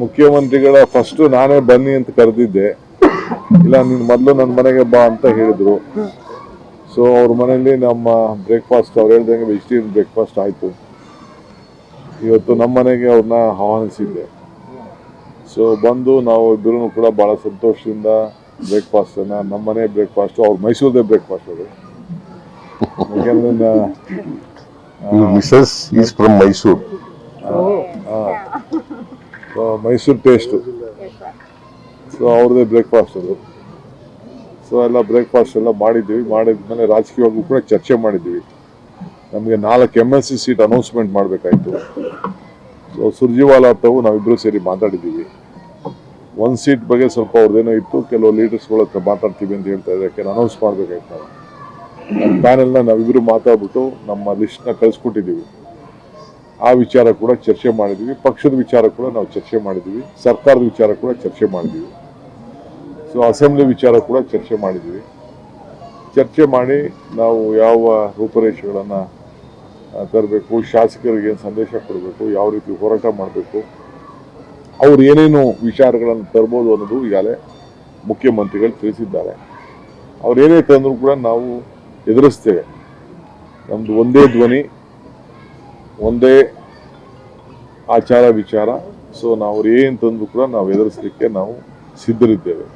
ಮುಖ್ಯಮಂತ್ರಿಗಳ ಫಸ್ಟ್ ನಾನೇ ಬನ್ನಿ ಅಂತ ಕರೆದಿದ್ದೆ. ಇಲ್ಲ ನೀನು ಮೊದಲು ನನ್ನ ಮನೆಗೆ ಬಾ ಅಂತ ಹೇಳಿದ್ರು. ಸೊ ಅವ್ರ ಮನೆಯಲ್ಲಿ ನಮ್ಮ ಬ್ರೇಕ್ಫಾಸ್ಟ್ ಅವ್ರು ಹೇಳ್ದಂಗೆ ವೆಜಿಟೇರಿಯನ್ ಬ್ರೇಕ್ಫಾಸ್ಟ್ ಆಯಿತು. ಇವತ್ತು ನಮ್ಮ ಮನೆಗೆ ಅವ್ರನ್ನ ಆಹ್ವಾನಿಸಿದ್ದೆ. ಸೊ ಬಂದು ನಾವು ಇಬ್ಬರೂ ಕೂಡ ಭಾಳ ಸಂತೋಷದಿಂದ ಬ್ರೇಕ್ಫಾಸ್ಟನ್ನು ನಮ್ಮ ಮನೆ ಬ್ರೇಕ್ಫಾಸ್ಟು ಅವ್ರು ಮೈಸೂರದೇ ಬ್ರೇಕ್ಫಾಸ್ಟ್ ಅದು. ಯಾಕೆಂದ್ರೆ Mrs is from Mysuru. Mysuru taste. So ಅವ್ರದ್ದೇ ಬ್ರೇಕ್ಫಾಸ್ಟ್ ಅದು. ಸೊ ಎಲ್ಲ ಬ್ರೇಕ್ಫಾಸ್ಟ್ ಎಲ್ಲ ಮಾಡಿದ್ದೀವಿ. ಮಾಡಿದ್ಮೇಲೆ ರಾಜಕೀಯವಾಗೂ ಕೂಡ ಚರ್ಚೆ ಮಾಡಿದ್ದೀವಿ. ನಮಗೆ 4 MLC seat announcement ಮಾಡಬೇಕಾಯ್ತು. So Surjewala ತಾವು ನಾವಿಬ್ಬರು ಸೇರಿ ಮಾತಾಡಿದ್ದೀವಿ. 1 ಸೀಟ್ ಬಗ್ಗೆ ಸ್ವಲ್ಪ ಅವ್ರದ್ದೇನೋ ಇತ್ತು, ಕೆಲವು ಲೀಡರ್ಸ್ಗಳ ಹತ್ರ ಮಾತಾಡ್ತೀವಿ ಅಂತ ಹೇಳ್ತಾ ಇದ್ದಾರೆ. ಯಾಕೆ ಅನೌನ್ಸ್ ಮಾಡಬೇಕಾಯ್ತು. ನಾವು ನಮ್ಮ ಪ್ಯಾನೆಲ್ನ ನಾವಿಬ್ಬರು ಮಾತಾಡ್ಬಿಟ್ಟು ನಮ್ಮ ಲಿಸ್ಟ್ನ ಕಳಿಸ್ಕೊಟ್ಟಿದ್ದೀವಿ. ಆ ವಿಚಾರ ಕೂಡ ಚರ್ಚೆ ಮಾಡಿದ್ದೀವಿ. ಪಕ್ಷದ ವಿಚಾರ ಕೂಡ ನಾವು ಚರ್ಚೆ ಮಾಡಿದ್ದೀವಿ. ಸರ್ಕಾರದ ವಿಚಾರ ಕೂಡ ಚರ್ಚೆ ಮಾಡಿದ್ದೀವಿ. ಸೊ ಅಸೆಂಬ್ಲಿ ವಿಚಾರ ಕೂಡ ಚರ್ಚೆ ಮಾಡಿದ್ದೀವಿ. ಚರ್ಚೆ ಮಾಡಿ ನಾವು ಯಾವ ರೂಪರೇಷೆಗಳನ್ನು ತರಬೇಕು, ಶಾಸಕರಿಗೆ ಏನು ಸಂದೇಶ ಕೊಡಬೇಕು, ಯಾವ ರೀತಿ ಹೋರಾಟ ಮಾಡಬೇಕು, ಅವ್ರು ಏನೇನು ವಿಚಾರಗಳನ್ನು ತರ್ಬೋದು ಅನ್ನೋದು ಈಗಾಗಲೇ ಮುಖ್ಯಮಂತ್ರಿಗಳು ತಿಳಿಸಿದ್ದಾರೆ. ಅವ್ರು ಏನೇ ತಂದರೂ ಕೂಡ ನಾವು ಎದುರಿಸ್ತೇವೆ. ನಮ್ಮದು ಒಂದೇ ಧ್ವನಿ, ಒಂದೇ ಆಚಾರ ವಿಚಾರ. ಸೊ ನಾವು ಅವ್ರು ಏನು ತಂದರೂ ಕೂಡ ನಾವು ಎದುರಿಸಲಿಕ್ಕೆ ನಾವು ಸಿದ್ಧರಿದ್ದೇವೆ.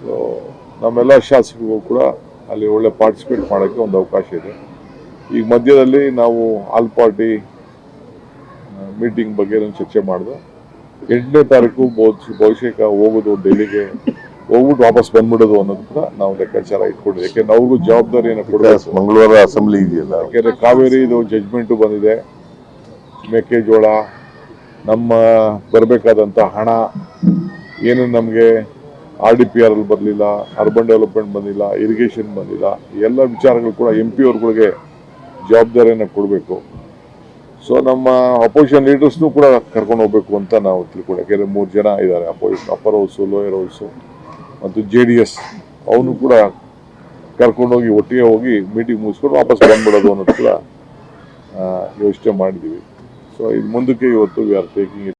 ಸೊ ನಮ್ಮೆಲ್ಲ ಶಾಸಕರಿಗೂ ಕೂಡ ಅಲ್ಲಿ ಒಳ್ಳೆ ಪಾರ್ಟಿಸಿಪೇಟ್ ಮಾಡೋಕ್ಕೆ ಒಂದು ಅವಕಾಶ ಇದೆ. ಈಗ ಮಧ್ಯದಲ್ಲಿ ನಾವು ಆಲ್ ಪಾರ್ಟಿ ಮೀಟಿಂಗ್ ಬಗ್ಗೆ ಚರ್ಚೆ ಮಾಡಿದೆ. 8ನೇ ತಾರೀಕು ಬಹುಶಃ ಹೋಗೋದು ಡೆಲ್ಲಿಗೆ, ಹೋಗ್ಬಿಟ್ಟು ವಾಪಸ್ ಬಂದ್ಬಿಡೋದು ಅನ್ನೋದು ಕೂಡ ನಾವು ಲೆಕ್ಕಾಚಾರ ಇಟ್ಕೊಂಡಿದ್ದೆ. ಯಾಕೆಂದ್ರೆ ಅವ್ರಿಗೂ ಜವಾಬ್ದಾರಿಯನ್ನು ಕೊಡಬೇಕು. ಮಂಗಳವಾರ ಅಸೆಂಬ್ಲಿ ಇದೆಯಲ್ಲ. ಯಾಕೆಂದ್ರೆ ಕಾವೇರಿ ಇದು ಜಡ್ಜ್ಮೆಂಟು ಬಂದಿದೆ. ಮೆಕ್ಕೆಜೋಳ, ನಮ್ಮ ಬರಬೇಕಾದಂಥ ಹಣ ಏನು ನಮಗೆ RDPR ಬರಲಿಲ್ಲ, ಅರ್ಬನ್ ಡೆವಲಪ್ಮೆಂಟ್ ಬಂದಿಲ್ಲ, ಇರಿಗೇಷನ್ ಬಂದಿಲ್ಲ, ಎಲ್ಲ ವಿಚಾರಗಳು ಕೂಡ MP ಅವ್ರುಗಳಿಗೆ ಜವಾಬ್ದಾರಿಯನ್ನು ಕೊಡಬೇಕು. ಸೊ ನಮ್ಮ ಅಪೋಸಿಷನ್ ಲೀಡರ್ಸ್ನೂ ಕೂಡ ಕರ್ಕೊಂಡು ಹೋಗ್ಬೇಕು ಅಂತ ನಾವು ತಿಳ್ಕೊಂಡು. ಯಾಕೆಂದರೆ 3 ಜನ ಇದ್ದಾರೆ opposition, upper house, lower house ಮತ್ತು JDS. ಅವನು ಕೂಡ ಕರ್ಕೊಂಡೋಗಿ ಒಟ್ಟಿಗೆ ಹೋಗಿ ಮೀಟಿಂಗ್ ಮುಗಿಸ್ಕೊಂಡು ವಾಪಸ್ ಬಂದ್ಬಿಡೋದು ಅನ್ನೋದು ಕೂಡ ಯೋಚನೆ ಮಾಡಿದ್ದೀವಿ. ಸೊ ಇದು ಮುಂದಕ್ಕೆ ಇವತ್ತು ವಿ ಆರ್ ಟೇಕಿಂಗ್